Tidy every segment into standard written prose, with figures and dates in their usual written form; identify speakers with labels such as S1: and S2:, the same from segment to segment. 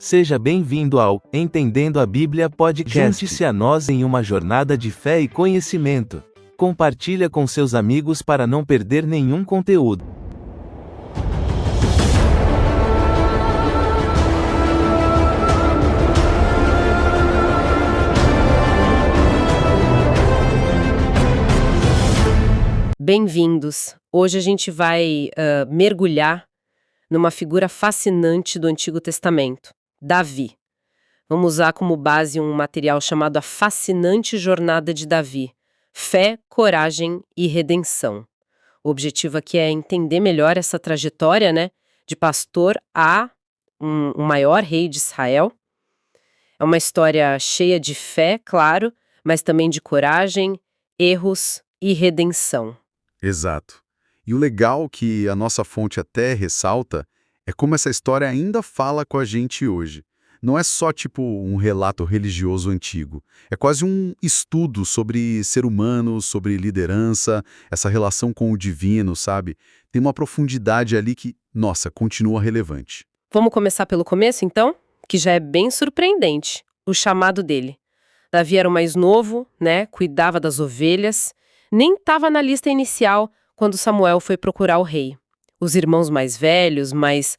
S1: Seja bem-vindo ao Entendendo a Bíblia Podcast. Junte-se a nós em uma jornada de fé e conhecimento. Compartilha com seus amigos para não perder nenhum conteúdo.
S2: Bem-vindos! Hoje a gente vai mergulhar numa figura fascinante do Antigo Testamento, Davi. Vamos usar como base um material chamado A Fascinante Jornada de Davi, Fé, Coragem e Redenção. O objetivo aqui é entender melhor essa trajetória, de pastor a um maior rei de Israel. É uma história cheia de fé, claro, mas também de coragem, erros e redenção.
S3: Exato. E o legal que a nossa fonte até ressalta é como essa história ainda fala com a gente hoje. Não é só tipo um relato religioso antigo. É quase um estudo sobre ser humano, sobre liderança, essa relação com o divino, sabe? Tem uma profundidade ali que, nossa, continua relevante.
S2: Vamos começar pelo começo, então? Que já é bem surpreendente. O chamado dele. Davi era o mais novo, cuidava das ovelhas. Nem estava na lista inicial quando Samuel foi procurar o rei. Os irmãos mais velhos, mais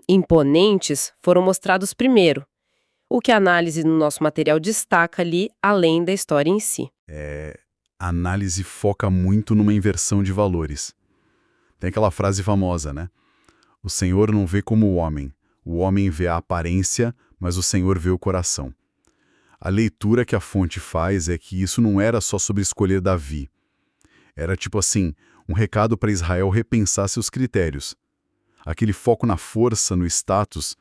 S2: imponentes, foram mostrados primeiro. O que a análise no nosso material destaca ali, além da história em si.
S3: A análise foca muito numa inversão de valores. Tem aquela frase famosa, né? O Senhor não vê como o homem vê a aparência, mas o Senhor vê o coração. A leitura que a fonte faz é que isso não era só sobre escolher Davi. Era tipo assim, um recado para Israel repensar seus critérios. Aquele foco na força, no status,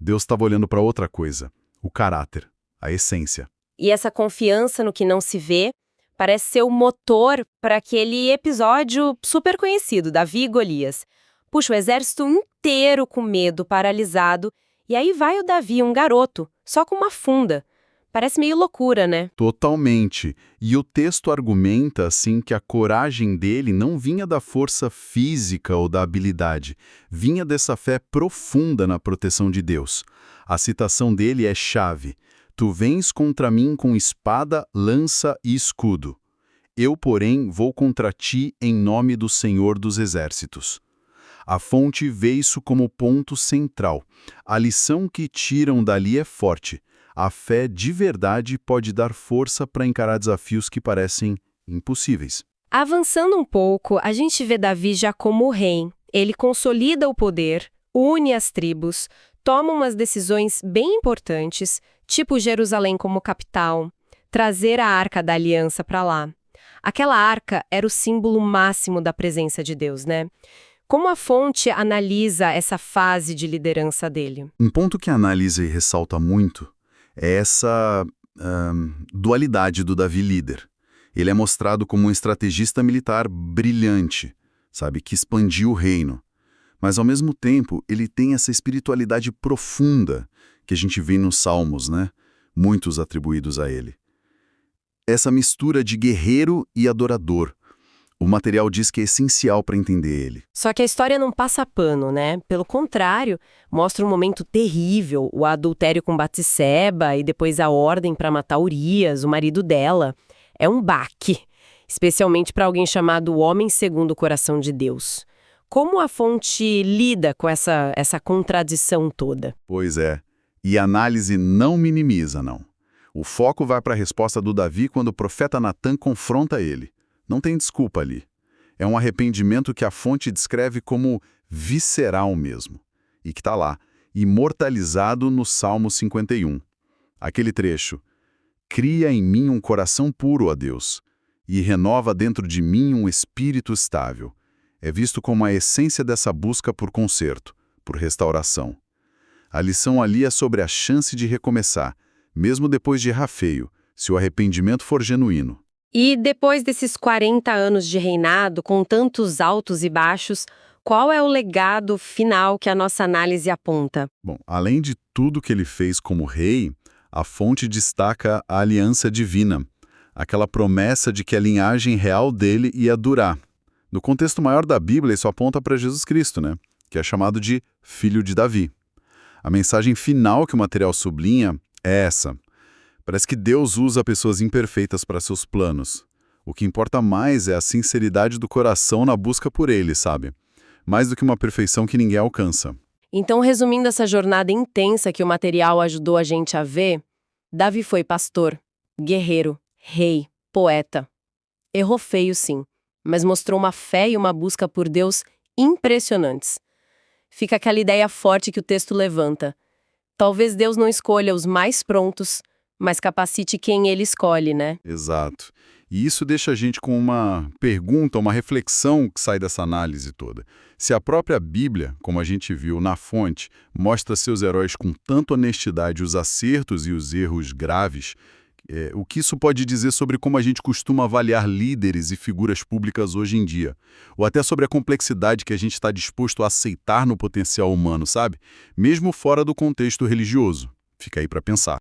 S3: Deus estava olhando para outra coisa, o caráter, a essência.
S2: E essa confiança no que não se vê parece ser o motor para aquele episódio super conhecido, Davi e Golias. Puxa, o exército inteiro com medo, paralisado, e aí vai o Davi, um garoto, só com uma funda. Parece meio loucura, né?
S3: Totalmente. E o texto argumenta, assim, que a coragem dele não vinha da força física ou da habilidade, vinha dessa fé profunda na proteção de Deus. A citação dele é chave. Tu vens contra mim com espada, lança e escudo. Eu, porém, vou contra ti em nome do Senhor dos Exércitos. A fonte vê isso como ponto central. A lição que tiram dali é forte. A fé de verdade pode dar força para encarar desafios que parecem impossíveis.
S2: Avançando um pouco, a gente vê Davi já como rei. Ele consolida o poder, une as tribos, toma umas decisões bem importantes, tipo Jerusalém como capital, trazer a Arca da Aliança para lá. Aquela arca era o símbolo máximo da presença de Deus, Como a fonte analisa essa fase de liderança dele?
S3: Um ponto que a análise ressalta muito é essa dualidade do Davi líder. Ele é mostrado como um estrategista militar brilhante, que expandiu o reino. Mas, ao mesmo tempo, ele tem essa espiritualidade profunda que a gente vê nos Salmos, muitos atribuídos a ele. Essa mistura de guerreiro e adorador. O material diz que é essencial para entender ele.
S2: Só que a história não passa pano, Pelo contrário, mostra um momento terrível, o adultério com Batseba e depois a ordem para matar Urias, o marido dela. É um baque, especialmente para alguém chamado homem segundo o coração de Deus. Como a fonte lida com essa contradição toda?
S3: Pois é, e a análise não minimiza, não. O foco vai para a resposta do Davi quando o profeta Natã confronta ele. Não tem desculpa ali. É um arrependimento que a fonte descreve como visceral mesmo. E que está lá, imortalizado no Salmo 51. Aquele trecho. Cria em mim um coração puro, ó Deus, e renova dentro de mim um espírito estável. É visto como a essência dessa busca por conserto, por restauração. A lição ali é sobre a chance de recomeçar, mesmo depois de errar feio, se o arrependimento for genuíno.
S2: E depois desses 40 anos de reinado, com tantos altos e baixos, qual é o legado final que a nossa análise aponta?
S3: Bom, além de tudo que ele fez como rei, a fonte destaca a aliança divina, aquela promessa de que a linhagem real dele ia durar. No contexto maior da Bíblia, isso aponta para Jesus Cristo, que é chamado de Filho de Davi. A mensagem final que o material sublinha é essa. Parece que Deus usa pessoas imperfeitas para seus planos. O que importa mais é a sinceridade do coração na busca por ele, sabe? Mais do que uma perfeição que ninguém alcança.
S2: Então, resumindo essa jornada intensa que o material ajudou a gente a ver, Davi foi pastor, guerreiro, rei, poeta. Errou feio, sim, mas mostrou uma fé e uma busca por Deus impressionantes. Fica aquela ideia forte que o texto levanta. Talvez Deus não escolha os mais prontos, mas capacite quem ele escolhe, né?
S3: Exato. E isso deixa a gente com uma pergunta, uma reflexão que sai dessa análise toda. Se a própria Bíblia, como a gente viu na fonte, mostra seus heróis com tanta honestidade os acertos e os erros graves, o que isso pode dizer sobre como a gente costuma avaliar líderes e figuras públicas hoje em dia? Ou até sobre a complexidade que a gente está disposto a aceitar no potencial humano, sabe? Mesmo fora do contexto religioso. Fica aí para pensar.